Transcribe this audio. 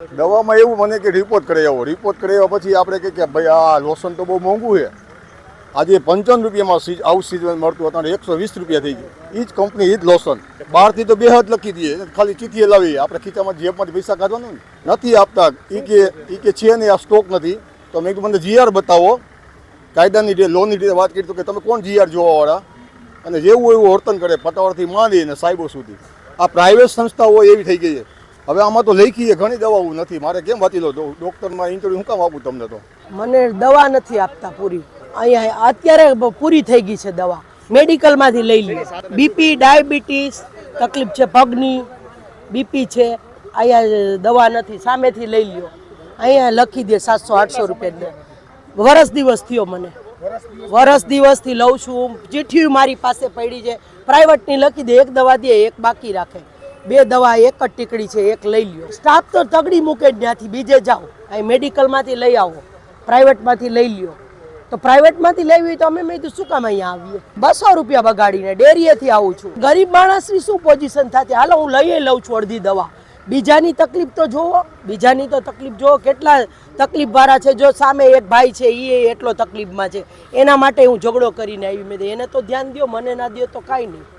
દવામાં એવું મને કે રિપોર્ટ કરાવ્યો, રિપોર્ટ કરાવ્યા પછી આપણે કે ભાઈ આ લોશન તો બહુ મોંઘું છે, આજે 55 રૂપિયામાં આઉટ સિઝન મળતું હતું, 120 રૂપિયા થઈ ગયું. એ જ કંપની, એ જ લોશન બહારથી તો 2 હાથ લખી દઈએ, ખાલી ચીઠીએ લાવી આપણે ખીચામાં જેબમાંથી પૈસા કાઢવાનું નથી આપતા. એ કે છે નહીં, આ સ્ટોક નથી. તો મેં કીધું મને જીઆર બતાવો, કાયદાની રીતે લોનની રીતે વાત કરી તો કે તમે કોણ જીઆર જોવાવાળા, અને જેવું એવું વર્તન કરે પટાવાળાથી માંડીને સાહેબો સુધી. આ પ્રાઇવેટ સંસ્થાઓ એવી થઈ ગઈ છે. હવે આમાં તો લખીએ ઘણી દવાઓ નથી, મારે કેમ વાંચી લો ડૉક્ટરમાં ઇન્ટરવ્યુ હું કામ આપું તમને? તો મને દવા નથી આપતા પૂરી. અહીંયા અત્યારે પૂરી થઈ ગઈ છે દવા, મેડિકલમાંથી લઈ લે. બીપી, ડાયાબિટીસ તકલીફ છે, પગની બીપી છે, અહીંયા દવા નથી, સામેથી લઈ લ્યો. અહીંયા લખી દે 700-800 રૂપિયા. વરસ દિવસ થયો મને, વરસ દિવસથી લઉં છું. ચીઠ્ઠી મારી પાસે પડી છે, પ્રાઇવેટની લખી દે, એક દવા દે, એક બાકી રાખે. 2 દવા એક જ ટીકડી છે, એક લઈ લ્યો. સ્ટાફ તો તગડી મૂકે જ ત્યાંથી, બીજે જાઓ. અહીં મેડિકલમાંથી લઈ આવો, પ્રાઇવેટમાંથી લઈ લ્યો. તો પ્રાઇવેટમાંથી લેવી હોય તો અમે મેં કીધું શું કામ અહીંયા આવીએ? 200 રૂપિયા બગાડીને ડેરીએથી આવું છું. ગરીબ માણસની શું પોઝિશન થતી? હાલો હું લઈ લઉં છું અડધી દવા. બીજાની તકલીફ તો જોવો, બીજાની તો તકલીફ જોવો, કેટલા તકલીફવાળા છે. જો સામે એક ભાઈ છે, એ એટલો તકલીફમાં છે, એના માટે હું ઝઘડો કરીને આવી. મેં એને તો ધ્યાન દો, મને ના દો તો કાંઈ નહીં.